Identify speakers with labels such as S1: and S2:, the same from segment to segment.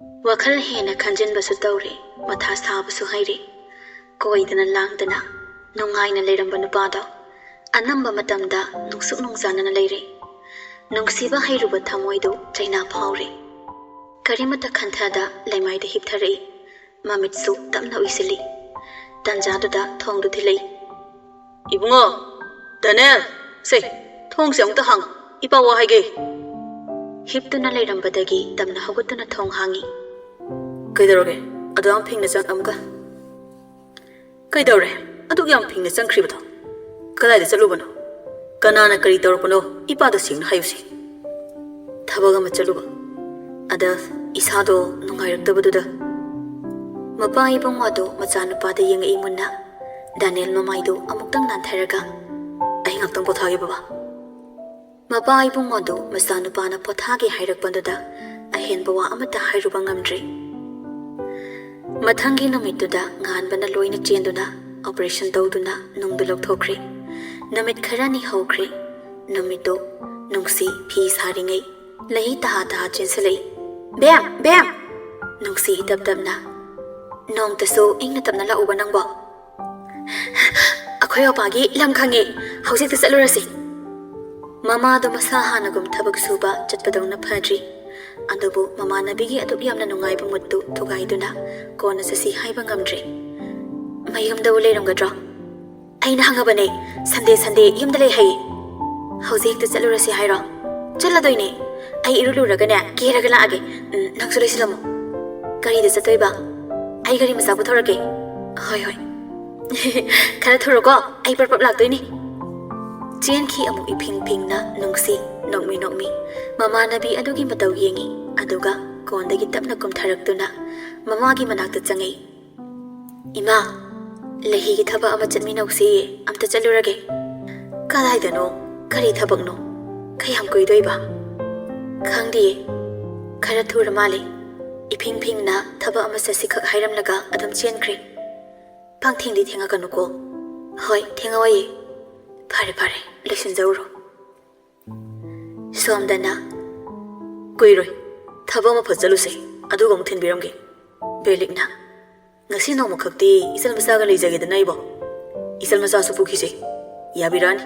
S1: Wakal hena kanjin basu tauri, matha sabasu hairi. Koidana langdana, nungaina leiramba nupado. Anamba matamda nungsuk nungzanana leire. Nungsiba hairuba thamoidu chaina phauri. Karimata khanthada laimaida hipthari. Mamitsu tamna uisili. Tanjaduda thongdu thilei.
S2: Ibungo, Daniel, say, thong siang ta hang, ipawa haige.
S1: Hiptuna leirambadagi tamna hogutuna thong hangi.
S2: Kaidaroge, adu am phing na chang amka. Kaidare, adu yam phing na chang khribato. Kadai da chalubano. Kanana kari tawrpano, ipada sing hayusi. Thabaga ma chaluba. Ada isado nungairaktabaduda. Mapa ibong wado machanupada yengai munna. Daniel mamaido amuktang nantharaga. Ay ngaktang pothagi baba. Mapa ibong wado masanupana pothagi hairakpanduda. Ahen bawa amata hairuba ngamdri. Mathangi namituda nganbana loina chenduna operation tawduna nungdu lokthokri. Namit kharani hokri. Namito nungsi phi saringai. Lahi taha taha chensalai. Bam! Nungsi dab-dabna. Nong taso ingna tapna la uba nangbo. Akoy opagi lam khangi. Hausik ta salurasi. Mama do masa hanagum thabak suba chatpadong na phadri. Adubu mama nabigi aduk yamna nungai bumuttu thugaiduna kona sasi haiba ngamdri. Mayumda uleiramgadra. Aina hangabane Sunday yumda lei hai. Hausik ta salurasi hairo. Chaladoine. Ai iruluragane keraga laage. Nangsu loisilamo. Kari da chatoiba. Ai gari masa puthorage. Hoi. Khara thorogo ai parpap lakdoini. Chen khi amu iping na nungsi nokmi. Mama nabi adugi matau yengi. Aduga kondagi tapna kumtharaktuna. Mama gi manakta changai. Ima, lehi gi thaba ama chatmi nausi amta chalurage. Kadai dano kari thabak no. Kayam koidoiba. Khangdi khara thura male. Iping na thaba ama sasikak hairamlaga adam chenkri. Pang thingdi thengakanuko. Hoi thengawai. Pare listen zauro. Somdana kuiroi thaba ma phajaluse aduga mu thinbiramge. Belikna ngasi no mukhakti isal masaga leijage da naibo. Isal masa su pukhise. Yabirani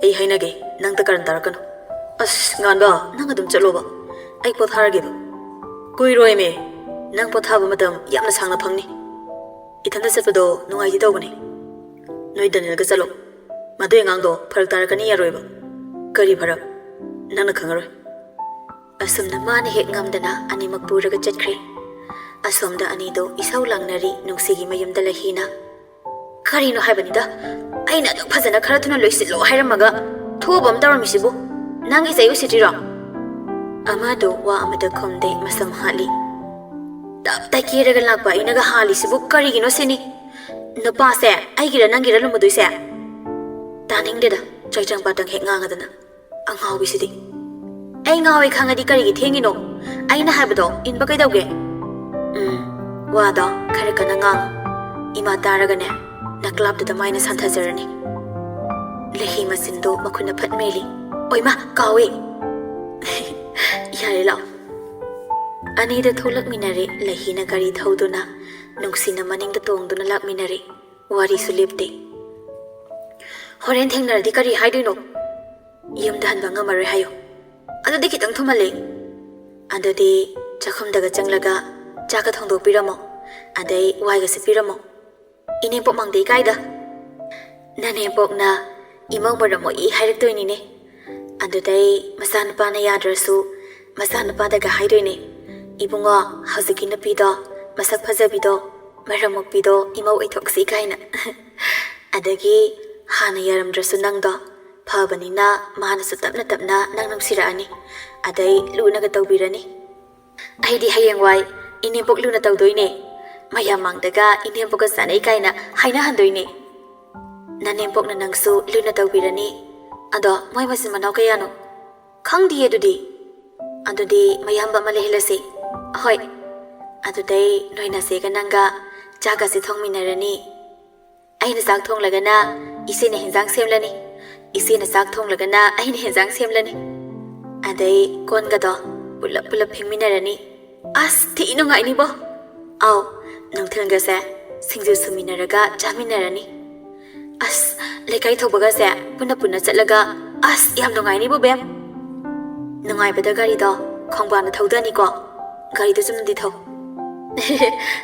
S2: ei hainage nang ta karan tarakano. As nganba nang adum chaloba. Ai potharage do. Kuiroi me nang pothaba matam yamna sangna phangni. Ithanda chapado nungai di tawbani. Noi Daniel ga chalo. Madu engangdo pharak tarakani yaroiba. Kari pharak nangna khangaroi. Asumna mane hek ngamdana animak puraga chatkre. Asomda anido isau langnari nungsigi mayumda lahina. Kari no haibanida. Aina aduk phajana khara thuna loisillo hairamaga thobam taramisibu. Nangi sayu sitira. Amado wa amada khomde masam hali. Tap takiraga lakpa inaga hali sibu kari gino sini. Napa se aigira nangira lumudui se. Taning deda chaichang patang hek ngangadana. Anghaw bisidi. Ai ngawi khangadi kari gi thengino. Aina habado inba kaidauge. Wada khare kana ngang. Ima taragane naklap da maina santhazarani. Lehi masindo makuna phatmeli. Oima kawi. Yare lao. Anida tholak minare lahina gari thauduna nungsina maningda tongduna lak minare wari sulipte. Horen thengnardi kari haiduino. Yumda hanba ngamare hayo. Adudi kitang thumale. Adudi chakhumdaga changlaga chaka thongdo piramo. Adai waiga sipiramo. Inempok mangdei kaida. Nanempok na imang maramo I hairaktoini ne. Adudai masanapana yadrasu masanapadaga haidoine. Ibungo hauziki napido masak phajabido maramokpido imau ithoksi kaina. Adagi hana yaramdrasu nangdo phabanina manasu tapna nang nungsiraani. Adai lunaga tawbirani. Aidi hayengwai inempok luna tawdoine. Mayamangdaga inempoka sanai kaina haina handoine. Nanempok na nangsu luna tawbirani. Ado moy masin manaw kayano. Khangdi adudi mayamba malehilasi. Hoi. Adudai noina sega nanga jaga si thongminarani. Aina sak thonglagana isina hinjang semlani. Isina sak thonglagana aina hinjang semlani. Adai kongado pulap phingminarani. As thi nungai ni bo. Aw, nungthil ga se singju suminaraga jaminarani. As lekai thobaga se puna puna chatlaga as yam nungai ni bo bem. Nungai bada gari do khongba na thodani ko. Gari do jum di tho.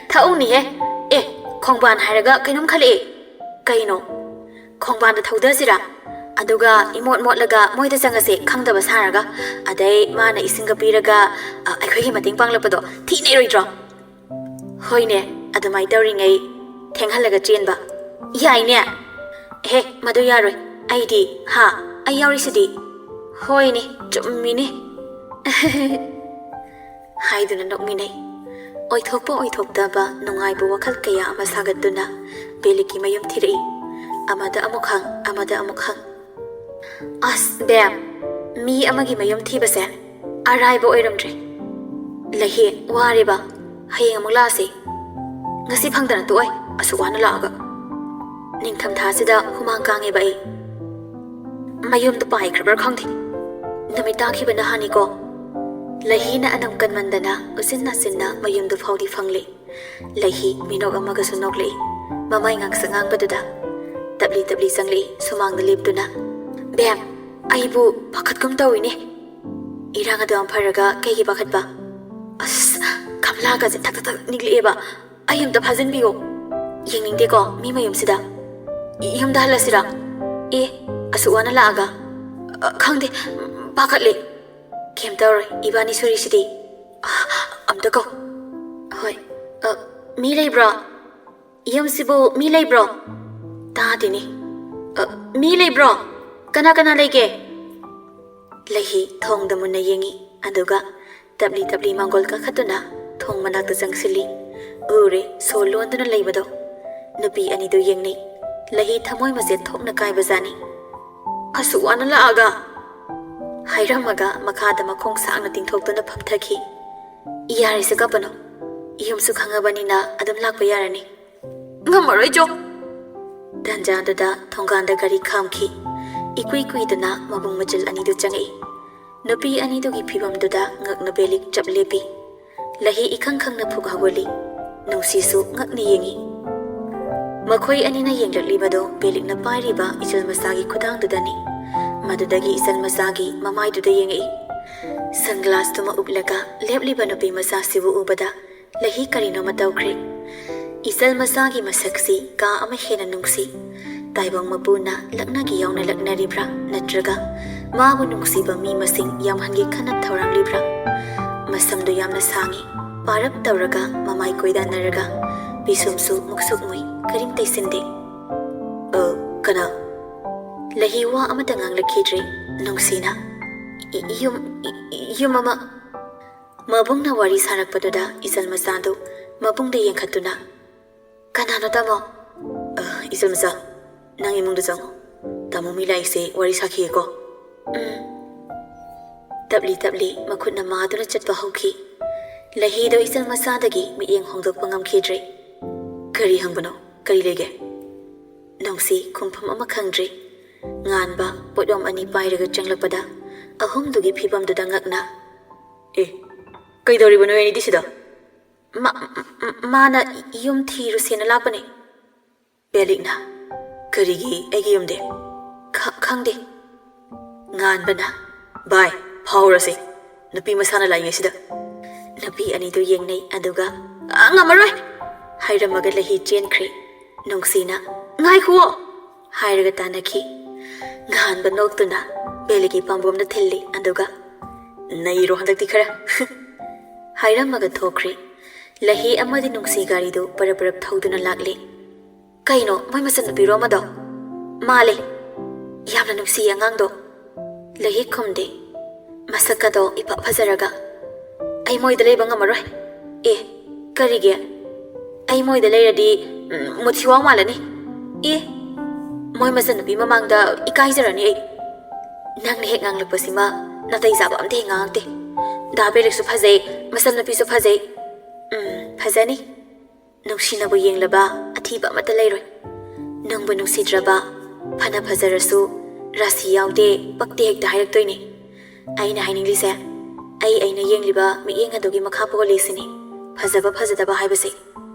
S2: Thau ni he. Khongban hairaga kainom khale. Kaino. Khongban da thoda sira. Aduga imot motlaga moida jangase khangdaba saraga adai mana isinga piraga aikhoi gi mating panglapado thi nei roidro hoine adumai tawringai thenghalaga chenba yaine he madu yaroi aidi ha ai yauri sidi hoine chummini haiduna nokminai oithoktaba nungai bu wakhal kaya ama sagatuna beliki mayum thirei amada amukhang As bam, mi amagi mayum thibase, araiba oiramdre. Lahi wariba, hayeng amula se. Ngasi phangdana toy, asuwana laaga. Ningtham thasida humang kange bai. Mayum to pai krabar khangthi. Namita ki bana hani ko. Lahi na anam kan mandana, usinna sinna mayum to phawdi phangle. Lahi minog amaga sunogle. Mamay ngang sangang baduda. Tabli sangli sumang dalib tuna. Bam, aibu pakat kum tawini. Irang adam pharaga kaigi pakat ba. As kamla ga tak nigli eba. Ayum da phazin biyo. Yingning de ko mi mayum sida. Yum da halasira. Asuwana laaga. Khangde pakat le. Kem tawri ibani suri sidi. Amda ko. Hoy. Mi leibra. Yum sibo mi leibra. Ta dini. Mi leibra. Kana lege lahi thong da munna yengi aduga tabli mangol ka khatuna thong manak da jangsili ure so londuna leibado nupi ani do yengni lahi thamoi mase thokna kai bazani asuwana la aga hairamaga makada makhong sangna tingthoktuna phapthaki iyari se kapano yumsu khangabani na adam lakpa yarani ngamaroi jo danja da thonganda gari khamki Ikui dana mabung majil anidu changai. Nupi anidu gi phibam duda ngak na belik chap lepi. Lahi ikhang khang na phuk hawali. Nungsi su ngak ni yengi. Makhoi anina yenglakli bado belik na pairiba isal masagi khudang dudani. Madudagi isal masagi mamai duda yengi. Sunglass tuma uplaga lepli banupi masa sibu ubada lahi karino matawkri. Isal masagi masaksi ka ama hena nungsi. Taibang mapuna laknagi yaw na laknaribra natraga mabu nungsiba mi masing yamhangi khanap thawrang libra masamdo yamna sangi parap tawraga mamai koida naraga bisumsu muksukmui karim taisinde kana lahiwa amata nganglakidri nungsina yum mama mabungna wari sarakpaduda isal masado mabungda yengkhatuna kanano tamo isal masa Nang imong da jango tamo milai se wari sakhi ko tabli makhut na maduna chatpa hauki lahi do isal masadagi mi yeng hongdok pangam khidre kari hangbano kari lege nongsi khumpham ama khangdre ngan ba podom ani pairaga changlakpada ahum dugi phibam du dangakna kaidori bano ani disida mana yum thiru sena lapane belikna Karigi egiyumde khangde ngan bana bai phawrase nupi masana lai ngesida nupi ani do yengnei aduga ngamaroi hairamaga lahi chenkre nungsina ngai khuo hairaga tanaki ngan banoktuna beligi pambomna thilli aduga nairo handakti khara hairamaga thokre lahi amadi nungsi gari do parap thoduna lakle Kaino, moy masan na biro mado. Male. Yamna nungsi yangang do. Lahi kumde. Masaka do ipapazaraga. Ay moy dalay bang amaroy. Karige. Ay moy dalay radi mutiwang wala ni. Moy masan na bimamang da ikaizara ni. Nang nihik ngang lagpasima. Natay zaba amte ngang te. Dabe rik su pazay. Masan na piso pazay. Pazani. Nungsi na bu yeng laba atiba mata layroy. Nang bu nungsi draba phana phazarasu rasi yaude pakte hekta hayaktoy ni. Aina haining lise ꯑꯩꯅ ꯌꯦꯡꯂꯤꯕ ꯃꯤꯠꯌꯦꯡ ꯑꯗꯨꯒꯤ ꯃꯈꯥ ꯄꯣꯜꯂꯤꯁꯤꯅꯤ ꯐꯖꯕ ꯐꯖꯗꯕ ꯍꯥꯏꯕꯁꯤ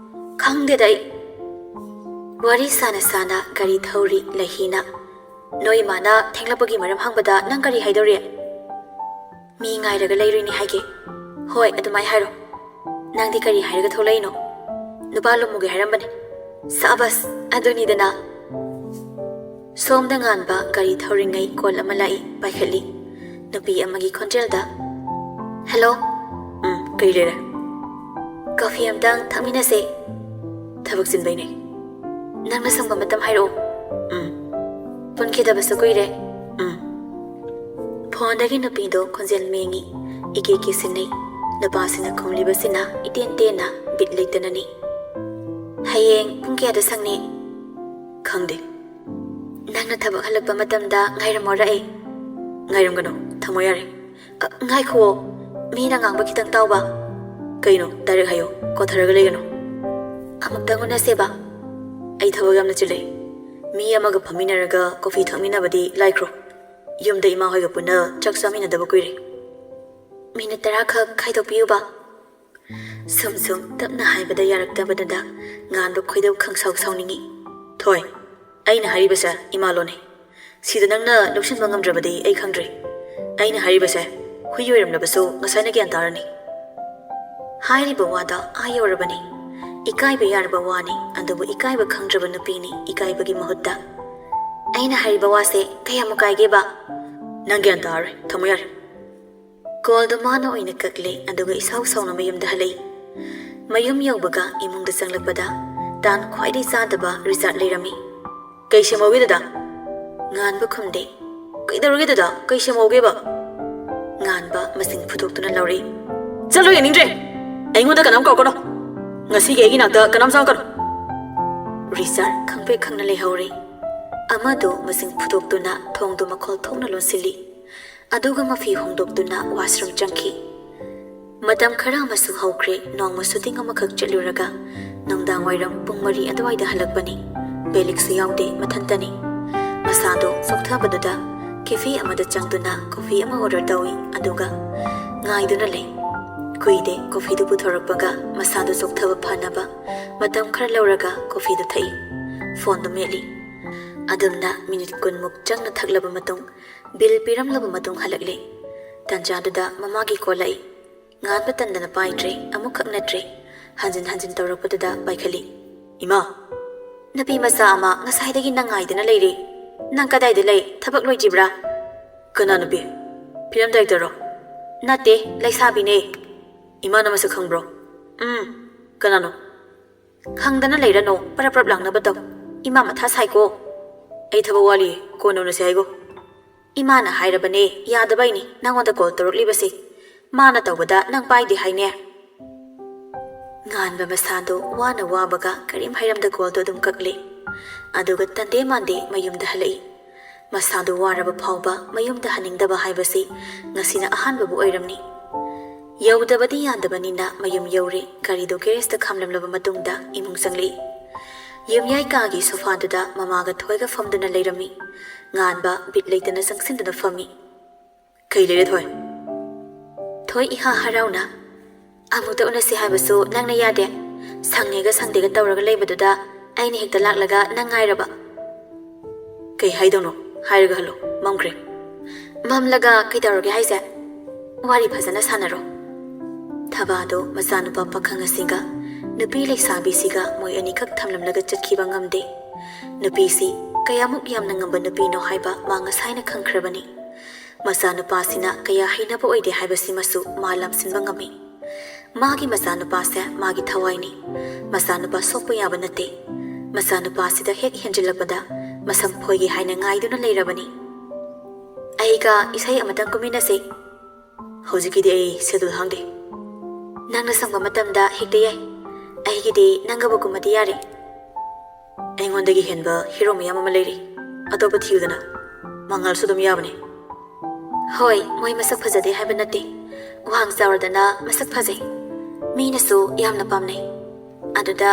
S2: ꯈꯪꯗꯦꯗ ꯑꯩ ꯋꯥꯔꯤ ꯁꯥꯅ ꯁꯥꯅ ꯒꯥꯔꯤ ꯊꯧꯔꯤ ꯂꯩꯍꯤꯅ ꯅꯣꯏ ꯏꯃꯥꯅ ꯊꯦꯡꯂꯛꯄꯒꯤ ꯃꯔꯝ ꯍꯪꯕꯗ ꯅꯪ ꯀꯔꯤ ꯍꯥꯏꯗꯧꯔꯤ ꯃꯤ ꯉꯥꯏꯔꯒ ꯂꯩꯔꯨꯏꯅꯤ ꯍꯥꯏꯒꯦ ꯍꯣꯏ ꯑꯗꯨꯃꯥꯏ ꯍꯥꯏꯔꯣ ꯅꯪꯗꯤ ꯀꯔꯤ ꯍꯥꯏꯔꯒ ꯊꯣꯛꯂꯛꯏꯅꯣ ꯅꯨꯄꯥ ꯂꯨꯝꯃꯨꯒꯦ ꯍꯥꯏꯔꯝꯕꯅꯤ ꯁꯥꯕꯁ ꯑꯗꯨꯅꯤꯗꯅ ꯁꯣꯝꯗ ꯉꯥꯟꯕ ꯒꯥꯔꯤ ꯊꯧꯔꯤꯉꯩ ꯀꯣꯜ ꯑꯃ ꯂꯥꯛꯏ ꯄꯥꯏꯈꯠꯂꯤ ꯅꯨꯄꯤ ꯑꯃꯒꯤ ꯈꯣꯟꯖꯦꯜꯗ ꯍꯦꯜꯂꯣ ꯀꯔꯤ ꯂꯩꯔꯦ ꯀꯣꯐꯤ ꯑꯃꯇꯪ ꯊꯛꯃꯤꯟꯅꯁꯦ ꯊꯕꯛ ꯆꯤꯟꯕꯩꯅꯦ ꯅꯪꯅ ꯁꯪꯕ ꯃꯇꯝ ꯍꯥꯏꯔꯛꯑꯣ ꯄꯨꯟꯈꯤꯗꯕꯁꯨ ꯀꯨꯏꯔꯦ ꯐꯣꯟꯗꯒꯤ ꯅꯨꯄꯤꯗꯣ ꯈꯣꯟꯖꯦꯜ ꯃꯦꯡꯉꯤ ꯏꯀꯦ ꯀꯦꯁꯤꯟꯅꯩ ꯅꯨꯄꯥꯁꯤꯅ ꯈꯨꯝꯂꯤꯕꯁꯤꯅ ꯏꯇꯦꯟ ꯇꯦꯟꯅ ꯕꯤꯠ ꯂꯩꯇꯅꯅꯤ ꯍꯌꯦꯡ ꯄꯨꯡ ꯀꯌꯥꯗ ꯁꯪꯅꯤ ꯈꯪꯗꯦ ꯅꯪꯅ ꯊꯕꯛ ꯍꯜꯂꯛꯄ ꯃꯇꯝꯗ ꯉꯥꯏꯔꯝꯃꯣꯔ ꯑꯩ ꯉꯥꯏꯔꯝꯒꯅꯣ ꯊꯝꯃꯣ ꯌꯥꯔꯦ ꯉꯥꯏꯈꯨꯑꯣ ꯃꯤꯅ ꯉꯥꯡꯕ ꯈꯤꯇꯪ ꯇꯥꯎꯕ ꯀꯩꯅꯣ ꯗꯥꯏꯔꯦꯛ ꯍꯥꯏꯌꯣ ꯀꯣꯊꯔꯒ ꯂꯩꯒꯅꯣ ꯑꯃꯨꯛꯇꯪ ꯎꯅꯁꯦꯕ ꯑꯩ ꯊꯕꯛ ꯌꯥꯝꯅ ꯆꯤꯜꯂꯦ ꯃꯤ ꯑꯃꯒ ꯐꯝꯃꯤꯟꯅꯔꯒ ꯀꯣꯐꯤ ꯊꯛꯃꯤꯟꯅꯕꯗꯤ ꯂꯥꯏꯈ꯭ꯔꯣ ꯌꯨꯝꯗ ꯏꯃꯥ ꯍꯣꯏꯒ ꯄꯨꯟꯅ ꯆꯥꯛ ꯆꯥꯃꯤꯟꯅꯗꯕ ꯀꯨꯏꯔꯦ ꯃꯤꯅꯤꯠ 10 ꯈꯛ ꯈꯥꯏꯗꯣꯛꯄꯤꯌꯨꯕ ꯁꯨꯝ ꯇꯞꯅ ꯍꯥꯏꯕꯗ ꯌꯥꯔꯛꯇꯕꯗꯨꯗ ꯉꯥꯟꯕ ꯈꯣꯏꯗꯧ ꯈꯪꯁꯥꯎ ꯁꯥꯎꯅꯤꯡꯉꯤ ꯊꯣꯏ ꯑꯩꯅ ꯍꯥꯏꯔꯤꯕꯁꯦ ꯏꯃꯥꯂꯣꯟꯅꯤ ꯁꯤꯗ ꯅꯪꯅ ꯂꯧꯁꯤꯟꯕ ꯉꯝꯗ꯭ꯔꯕꯗꯤ ꯑꯩ ꯈꯪꯗ꯭ꯔꯦ ꯑꯩꯅ ꯍꯥꯏꯔꯤꯕꯁꯦ ꯍꯨꯏ ꯑꯣꯏꯔꯝꯂꯕꯁꯨ ꯉꯁꯥꯏꯅ ꯒ꯭ꯌꯥꯟ ꯇꯥꯔꯅꯤ ꯍꯥꯏꯔꯤꯕ ꯋꯥꯗ ꯌꯧꯔꯕꯅꯤ ꯏꯀꯥꯏꯕ ꯌꯥꯔꯕ ꯋꯥꯅꯤ ꯑꯗꯨꯕꯨ ꯏꯀꯥꯏꯕ ꯈꯪꯗ꯭ꯔꯕ ꯅꯨꯄꯤꯅꯤ ꯏꯀꯥꯏꯕꯒꯤ ꯃꯍꯨꯠꯇ ꯑꯩꯅ ꯍꯥꯏꯔꯤꯕ ꯋꯥꯁꯦ ꯀꯌꯥꯃꯨꯛ ꯀꯥꯏꯒꯦꯕ ꯅꯪ ꯒ꯭ꯌꯥꯟ ꯇꯥꯔꯣꯏ ꯊꯝꯃꯣ ꯌꯥꯔꯦ ꯀꯣꯜꯗꯣ ꯃꯥꯅ ꯑꯣꯏꯅ ꯀꯛꯂꯦ ꯑꯗꯨꯒ ꯏꯁꯥꯎ ꯁꯥꯎꯅ ꯃꯌꯨꯝꯗ ꯍꯜꯂꯛꯏ ꯃꯌꯨꯝ ꯌꯧꯕꯒ ꯏꯃꯨꯡꯗ ꯆꯪꯂꯛꯄꯗ ꯇꯥꯟ ꯈ꯭ꯋꯥꯏꯗꯩ ꯆꯥꯗꯕ ꯔꯤꯆꯥꯔꯗ ꯂꯩꯔꯝꯃꯤ ꯀꯩ ꯁꯦꯝꯍꯧꯒꯦ ꯗꯗꯥ ꯉꯥꯟꯕ ꯈꯨꯝꯗꯦ ꯀꯩꯗꯧꯔꯒꯦ ꯗꯗꯥ ꯀꯩ ꯁꯦꯝꯍꯧꯒꯦꯕ ꯉꯥꯟꯕ ꯃꯁꯤꯡ ꯐꯨꯗꯣꯛꯇꯨꯅ ꯂꯧꯔꯛꯏ ꯆꯠꯂꯣ ꯌꯦꯡꯅꯤꯡꯗ꯭ꯔꯦ ꯑꯩꯉꯣꯟꯗ ꯀꯅꯥꯝ ꯀꯧꯔꯛꯀꯅꯣ ꯉꯁꯤꯒꯤ ꯑꯩꯒꯤ ꯅꯥꯛꯇ ꯀꯅꯥꯝ ꯆꯪꯉꯛꯀꯅꯣ ꯔꯤꯆꯥꯔꯗ ꯈꯪꯄ꯭ꯔꯦꯛ ꯈꯪꯅ ꯂꯩꯍꯧꯔꯦ ꯑꯃꯗꯣ ꯃꯁꯤꯡ ꯐꯨꯗꯣꯛꯇꯨꯅ ꯊꯣꯡꯗꯣ ꯃꯈꯣꯜ ꯊꯣꯛꯅ ꯂꯣꯟꯁꯤꯜꯂꯤ ꯑꯗꯨꯒ ꯃꯐꯤ ꯍꯣꯡꯗꯣꯛꯇꯨꯅ ꯋꯥꯁꯔꯨꯝ ꯆꯪꯈꯤ ꯃꯇꯝ ꯈꯔ ꯑꯃꯁꯨ ꯍꯧꯈ꯭ꯔꯦ ꯅꯣꯡꯃ ꯁꯨꯇꯤꯡ ꯑꯃꯈꯛ ꯆꯠꯂꯨꯔꯒ ꯅꯨꯡꯗꯥꯡ ꯋꯥꯏꯔꯝ ꯄꯨꯡ 4 ꯑꯗꯨꯋꯥꯏꯗ ꯍꯜꯂꯛꯄꯅꯤ ꯕꯦꯂꯤꯛꯁꯨ ꯌꯥꯎꯗꯦ ꯃꯊꯟꯇꯅꯤ ꯃꯁꯥꯗꯣ ꯆꯣꯛꯊꯕꯗꯨꯗ ꯀꯦꯐꯦ ꯑꯃꯗ ꯆꯪꯗꯨꯅ ꯀꯣꯐꯤ ꯑꯃ ꯑꯣꯔꯗꯔ ꯇꯧꯏ ꯑꯗꯨꯒ ꯉꯥꯏꯗꯨꯅ ꯂꯩ ꯀꯨꯏꯗꯦ ꯀꯣꯐꯤꯗꯨ ꯄꯨꯊꯣꯔꯛꯄꯒ ꯃꯁꯥꯗꯣ ꯆꯣꯛꯊꯕ ꯐꯅꯕ ꯃꯇꯝ ꯈꯔ ꯂꯧꯔꯒ ꯀꯣꯐꯤꯗꯨ ꯊꯛꯏ ꯐꯣꯟꯗꯨ ꯃꯦꯠꯂꯤ ꯑꯗꯨꯝꯅ ꯃꯤꯅꯤꯠ 10ꯃꯨꯛ ꯆꯪꯅ ꯊꯛꯂꯕ ꯃꯇꯨꯡ ꯕꯤꯜ ꯄꯤꯔꯝꯂꯕ ꯃꯇꯨꯡ ꯍꯜꯂꯛꯂꯦ ꯇꯟꯖꯥꯗꯨꯗ ꯃꯃꯥꯒꯤ ꯀꯣꯜ ꯂꯥꯛꯏ ꯉꯥꯟꯕ ꯇꯟꯗꯅ ꯄꯥꯏꯗ꯭ꯔꯦ ꯑꯃꯨꯛꯈꯛ ꯅꯠꯇ꯭ꯔꯦ ꯍꯟꯖꯤꯟ ꯇꯧꯔꯛꯄꯗꯨꯗ ꯄꯥꯏꯈꯠꯂꯤ ꯏꯃꯥ ꯅꯨꯄꯤ ꯃꯆꯥ ꯑꯃ ꯉꯁꯥꯏꯗꯒꯤ ꯅꯪ ꯉꯥꯏꯗꯅ ꯂꯩꯔꯦ ꯅꯪ ꯀꯗꯥꯏꯗ ꯂꯩ ꯊꯕꯛ ꯂꯣꯏꯗ꯭ꯔꯤꯕ꯭ꯔꯥ ꯀꯅꯥ ꯅꯨꯄꯤ ꯐꯤꯂꯝ ꯗꯥꯏꯔꯦꯛꯇꯔꯔꯣ ꯅꯠꯇꯦ ꯂꯩꯁꯥꯕꯤꯅꯦ ꯏꯃꯥꯅ ꯃꯁꯛ ꯈꯪꯕ꯭ꯔꯣ ꯀꯅꯥꯅꯣ ꯈꯪꯗꯅ ꯂꯩꯔꯅꯣ ꯄꯔꯞ ꯂꯥꯡꯅꯕ ꯇꯧ ꯏꯃꯥ ꯃꯊꯥ ꯁꯥꯏꯀꯣ ꯑꯩ ꯊꯕꯛ ꯋꯥꯠꯂꯤ ꯀꯣꯟꯅ ꯎꯅꯁꯦ ꯍꯥꯏꯒꯣ ꯏꯃꯥꯅ ꯍꯥꯏꯔꯕꯅꯦ ꯌꯥꯗꯕꯩꯅꯤ ꯅꯪꯉꯣꯟꯗ ꯀꯣꯜ ꯇꯧꯔꯛꯂꯤꯕꯁꯤ ꯃꯥꯅ ꯇꯧꯕꯗ ꯅꯪ ꯄꯥꯏꯗꯦ ꯍꯥꯏꯅꯦ ꯉꯥꯟꯕ ꯃꯁꯥꯗꯣ ꯋꯥꯅ ꯋꯥꯕꯒ ꯀꯔꯤꯝ ꯍꯥꯏꯔꯝꯗ ꯀꯣꯜꯗꯣ ꯑꯗꯨꯝ ꯀꯛꯂꯦ ꯑꯗꯨꯒ ꯇꯟꯗꯦ ꯃꯥꯟꯗꯦ ꯃꯌꯨꯝꯗ ꯍꯜꯂꯛꯏ ꯃꯁꯥꯗꯣ ꯋꯥꯔꯕ ꯐꯥꯎꯕ ꯃꯌꯨꯝꯗ ꯍꯟꯅꯤꯡꯗꯕ ꯍꯥꯏꯕꯁꯤ ꯉꯁꯤꯅ ꯑꯍꯥꯟꯕꯕꯨ ꯑꯣꯏꯔꯝꯅꯤ ꯌꯧꯗꯕꯗꯤ ꯌꯥꯗꯕꯅꯤꯅ ꯃꯌꯨꯝ ꯌꯧꯔꯦ ꯒꯥꯔꯤꯗꯣ ꯒꯦꯔꯦꯖꯇ ꯈꯥꯝꯂꯝꯂꯕ ꯃꯇꯨꯡꯗ ꯏꯃꯨꯡ ꯆꯪꯂꯛꯏ ꯌꯨꯝꯌꯥꯏ ꯀꯥꯒꯤ ꯁꯣꯐꯥꯗꯨꯗ ꯃꯃꯥꯒ ꯊꯣꯏꯒ ꯐꯝꯗꯨꯅ ꯂꯩꯔꯝꯃꯤ ꯉꯥꯟꯕ ꯕꯤꯠ ꯂꯩꯇꯅ ꯆꯪꯁꯤꯟꯗꯨꯅ ꯐꯝꯃꯤ ꯀꯩ ꯂꯩꯔꯦ ꯊꯣꯏ ꯏꯍꯥ ꯍꯔꯥꯎꯅ ꯑꯃꯨꯛꯇ ꯎꯅꯁꯤ ꯍꯥꯏꯕꯁꯨ ꯅꯪꯅ ꯌꯥꯗꯦ ꯁꯪꯉꯦꯒ ꯁꯪꯗꯦꯒ ꯇꯧꯔꯒ ꯂꯩꯕꯗꯨꯗ ꯑꯩꯅ ꯍꯦꯛꯇ ꯂꯥꯛꯂꯒ ꯅꯪ ꯉꯥꯏꯔꯕ ꯀꯩ ꯍꯥꯏꯗꯧꯅꯣ ꯍꯥꯏꯔꯒ ꯍꯜꯂꯣ ꯃꯝꯈ꯭ꯔꯦ ꯃꯝꯂꯒ ꯀꯩꯗꯧꯔꯒꯦ ꯍꯥꯏꯁꯦ ꯋꯥꯔꯤ ꯐꯖꯅ ꯁꯥꯟꯅꯔꯣ ꯊꯕꯥꯗꯣ ꯃꯆꯥꯅꯨꯄꯥ ꯄꯥꯈꯪ ꯑꯁꯤꯒ ꯅꯨꯄꯤ ꯂꯩꯁꯥꯕꯤꯁꯤꯒ ꯃꯣꯏ ꯑꯅꯤꯈꯛ ꯊꯝꯂꯝꯂꯒ ꯆꯠꯈꯤꯕ ꯉꯝꯗꯦ ꯅꯨꯄꯤꯁꯤ ꯀꯌꯥꯃꯨꯛ ꯌꯥꯝꯅ ꯉꯝꯕ ꯅꯨꯄꯤꯅꯣ ꯍꯥꯏꯕ ꯃꯥ ꯉꯁꯥꯏꯅ ꯈꯪꯈ꯭ꯔꯕꯅꯤ ꯃꯆꯥꯅꯨꯄꯥꯁꯤꯅ ꯀꯌꯥ ꯍꯩꯅꯕ ꯑꯣꯏꯗꯦ ꯍꯥꯏꯕꯁꯤꯃꯁꯨ ꯃꯥ ꯂꯝꯁꯤꯟꯕ ꯉꯝꯃꯤ ꯃꯥꯒꯤ ꯃꯆꯥꯅꯨꯄꯥꯁꯦ ꯃꯥꯒꯤ ꯊꯋꯥꯏꯅꯤ ꯃꯆꯥꯅꯨꯄꯥ ꯁꯣꯛꯄ ꯌꯥꯕ ꯅꯠꯇꯦ ꯃꯆꯥꯅꯨꯄꯥꯁꯤꯗ ꯍꯦꯛ ꯍꯦꯟꯖꯤꯜꯂꯛꯄꯗ ꯃꯁꯝ ꯐꯣꯏꯒꯦ ꯍꯥꯏꯅ ꯉꯥꯏꯗꯨꯅ ꯂꯩꯔꯕꯅꯤ ꯑꯩꯒ ꯏꯁꯩ ꯑꯃꯇꯪ ꯀꯨꯝꯃꯤꯟꯅꯁꯤ ꯍꯧꯖꯤꯛꯀꯤꯗꯤ ꯑꯩ ꯁꯦꯗꯨꯜ ꯍꯥꯡꯗꯦ ꯅꯪꯅ ꯁꯪꯕ ꯃꯇꯝꯗ ꯍꯦꯛꯇ ꯌꯥꯏ ꯑꯩꯒꯤꯗꯤ ꯅꯪꯒꯕꯨ ꯀꯨꯝꯃꯗꯤ ꯌꯥꯔꯦ ꯑꯩꯉꯣꯟꯗꯒꯤ ꯍꯦꯟꯕ ꯍꯤꯔꯣ ꯃꯌꯥꯝ ꯑꯃ ꯂꯩꯔꯤ ꯑꯇꯣꯞꯄ ꯊꯤꯌꯨꯗꯅ ꯃꯉꯥꯜꯁꯨ ꯑꯗꯨꯝ ꯌꯥꯕꯅꯤ ꯍꯣꯏ ꯃꯣꯏ ꯃꯁꯛ ꯐꯖꯗꯦ ꯍꯥꯏꯕ ꯅꯠꯇꯦ ꯋꯥꯡ ꯆꯥꯎꯔꯗꯅ ꯃꯁꯛ ꯐꯖꯩ ꯃꯤꯅꯁꯨ ꯌꯥꯝꯅ ꯄꯥꯝꯅꯩ ꯑꯗꯨꯗ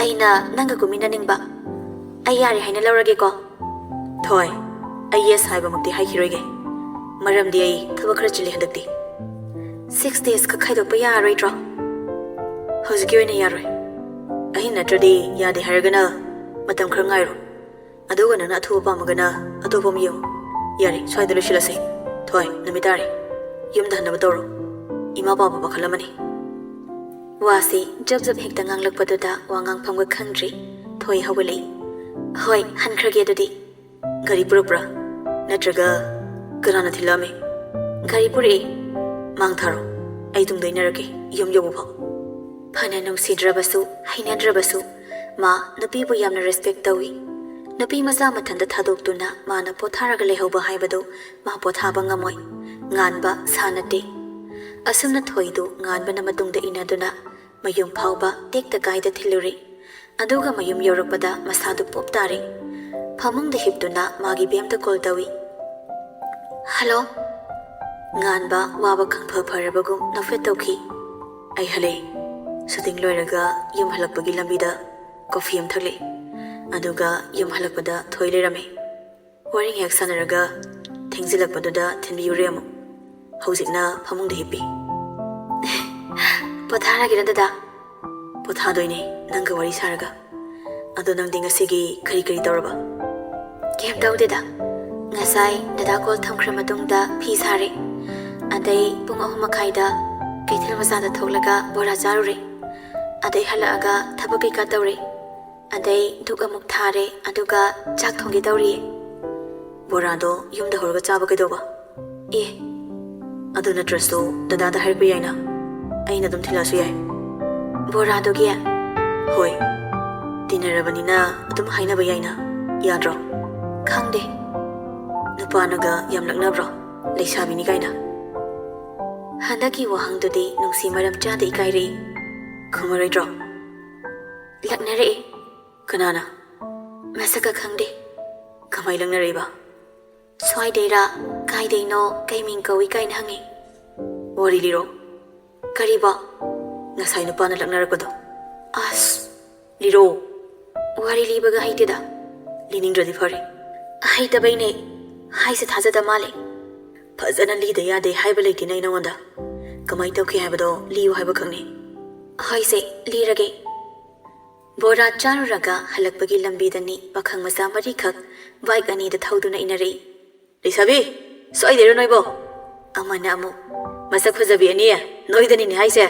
S2: ꯑꯩꯅ ꯅꯪꯒ ꯀꯨꯝꯃꯤꯟꯅꯅꯤꯡꯕ ꯑꯩ ꯌꯥꯔꯦ ꯍꯥꯏꯅ ꯂꯧꯔꯒꯦꯀꯣ ꯊꯣꯏ ꯑꯩ ꯌꯦꯁ ꯍꯥꯏꯕꯃꯛꯇꯤ ꯍꯥꯏꯈꯤꯔꯣꯏꯒꯦ ꯃꯔꯝꯗꯤ ꯑꯩ ꯊꯕꯛ ꯈꯔ ꯆꯤꯜꯂꯤ ꯍꯟꯗꯛꯇꯤ 6 days ka khaidokpa yaroidro hojiki oina yaroi ahin natradi yade haragana matam khar ngairo aduga nana athuba pamagana atopom yo yari swaida losilase thoi namitari yumda hanaba toro ima baba bakhalamani wasi jab hekta nganglakpaduda wangang phamga khangdri thoi hawalei hoi hankrage adudi gari purupra natraga karana thilame gari puri mangtharo ai tungdainarage yum yobu phana nungsidrabasu hainadrabasu ma napibu yamna respect tawi napi masa mathanda thadoktuna mana potharaga lehoba haibado ma pothaba ngamoi nganba sanate asumna thoidu nganba na matungda inaduna mayum phauba tekta gaida thiluri aduga mayum yorokpada masadu poptare phamungda hipduna magi bemda call tawi hello nganba waba khangpha pharabagum nafet tawki ai hale shooting loiraga yum halakpagi lambida coffee am thakle aduga yum halakpada thoile rame waring hek sanaraga thengzilakpaduda thinbiyure amu hojikna phamungda hippi pothara giranda pothadoine nanga wari saraga adu nang dingasigi kari tawraba kem tawdeda ngasai dada call thamkhra matungda phi sare adai pung 3:30 da kaithil masada thoklaga bora jarure adai halaga thabakai ka tawre adai duga muk thare aduga chak thongi tawri bora do yumda horga chaba kaidoba e adu natrasto dada da harbi yaina aina dum thilasu yai bora do gya hoi dinarabanina adum haina ba yaina yadro khangde nupanaga yamlaknabro leisabini kaina handaki wahangdudi nungsi maram chade ikairi khumaraidro laknare kanana masaka khangde kamai langnareba swai deira kai deino kaiming kawi kain hangi wari liro kariba ngasai nupana laknarapado as liro wari libaga haitida liningdradi phare haitabaine haise thajada male fazana lida yade haiba leiti nai nawanda kamai tawki haibado liu haiba khangni haise lirage bora charuraga halakpagi lambidani pakhang masa mari khak bike ani da thauduna inare lisabi soidero noibo amana amu masak phajabi ani noidani ni haise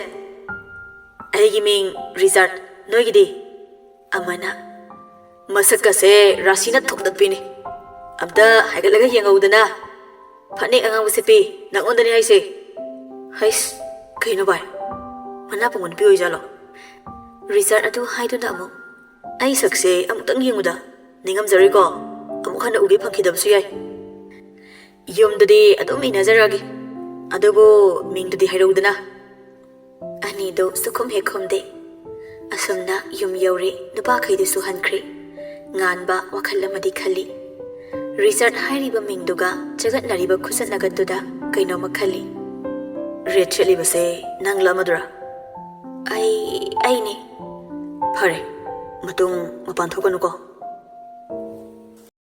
S2: aigi ming result noigidi amana masaka se rasina thokdat pini abda haigalaga yengaudana Panik angang wasipi nang onda ni haise hais kaino bai mana pungun pioi jalo result atu haidu na amu ai sakse amutang yenguda ningam jari ko amu khana ugi phangkhidam su yai yom dadi adum inazaragi adubo ming dadi hairodana ani do sukhum he khomde asumna yum yaure nupa khaide su hankhri nganba wakhallamadi khali result hairiba mingduga jagat nariba khusat nagatduda kaino makhali red cheli base nangla madura ai ne phare matung mapan thokanu ko